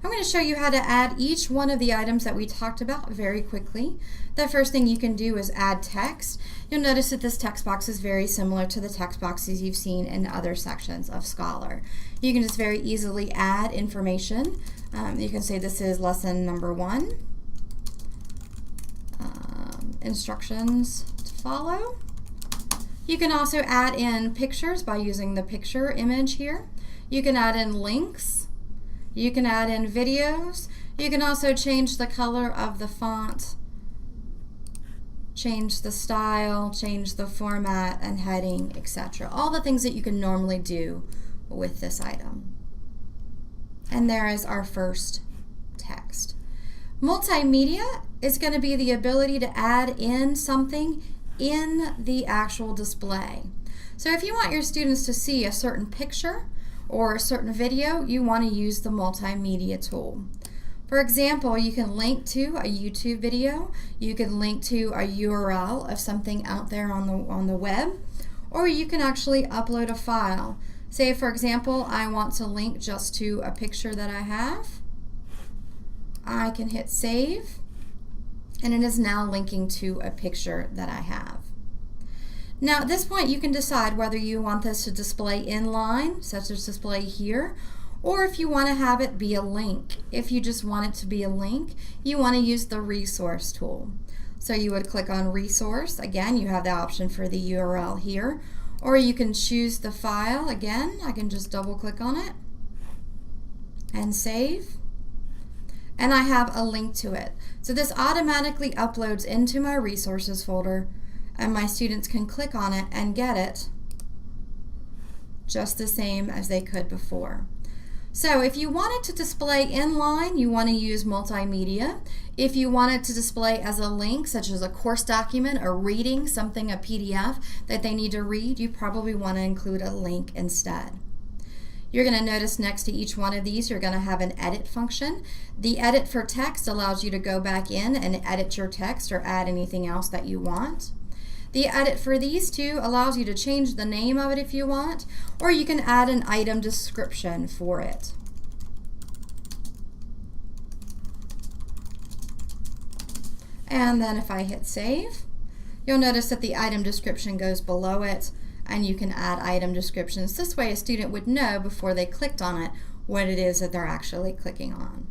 I'm going to show you how to add each one of the items that we talked about very quickly. The first thing you can do is add text. You'll notice that this text box is very similar to the text boxes you've seen in other sections of Scholar. You can just very easily add information. You can say this is lesson number 1. Instructions to follow. You can also add in pictures by using the picture image here. You can add in links. You can add in videos. You can also change the color of the font, change the style, change the format and heading, etc. All the things that you can normally do with this item. And there is our first text. Multimedia is going to be the ability to add in something in the actual display. So if you want your students to see a certain picture or a certain video, you want to use the multimedia tool. For example, you can link to a YouTube video, you can link to a URL of something out there on the web, or you can actually upload a file. Say, for example, I want to link just to a picture that I have. I can hit save, and it is now linking to a picture that I have. Now at this point you can decide whether you want this to display inline, such as display here, or if you want to have it be a link. If you just want it to be a link, you want to use the resource tool. So you would click on resource. Again, you have the option for the URL here, or you can choose the file. Again, I can just double click on it and save. And I have a link to it. So this automatically uploads into my resources folder, and my students can click on it and get it just the same as they could before. So if you want it to display inline, you want to use multimedia. If you want it to display as a link, such as a course document or reading something, a PDF that they need to read, you probably want to include a link instead. You're going to notice next to each one of these you're going to have an edit function. The edit for text allows you to go back in and edit your text or add anything else that you want. The edit for these two allows you to change the name of it if you want, or you can add an item description for it. And then if I hit save, you'll notice that the item description goes below it, and you can add item descriptions. This way a student would know before they clicked on it what it is that they're actually clicking on.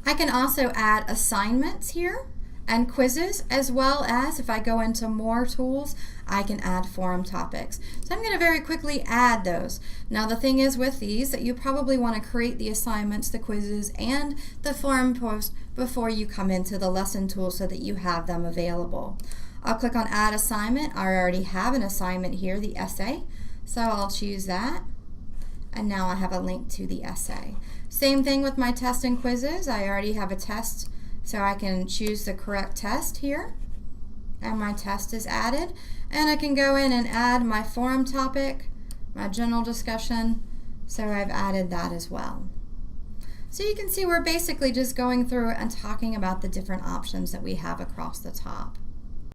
I can also add assignments here and quizzes, as well as if I go into more tools, I can add forum topics. So I'm going to very quickly add those. Now the thing is with these that you probably want to create the assignments, the quizzes, and the forum post before you come into the lesson tool so that you have them available. I'll click on add assignment. I already have an assignment here, the essay, so I'll choose that, and now I have a link to the essay. Same thing with my test and quizzes. I already have a test, so I can choose the correct test here, and my test is added, and I can go in and add my forum topic, my general discussion, so I've added that as well. So you can see we're basically just going through and talking about the different options that we have across the top.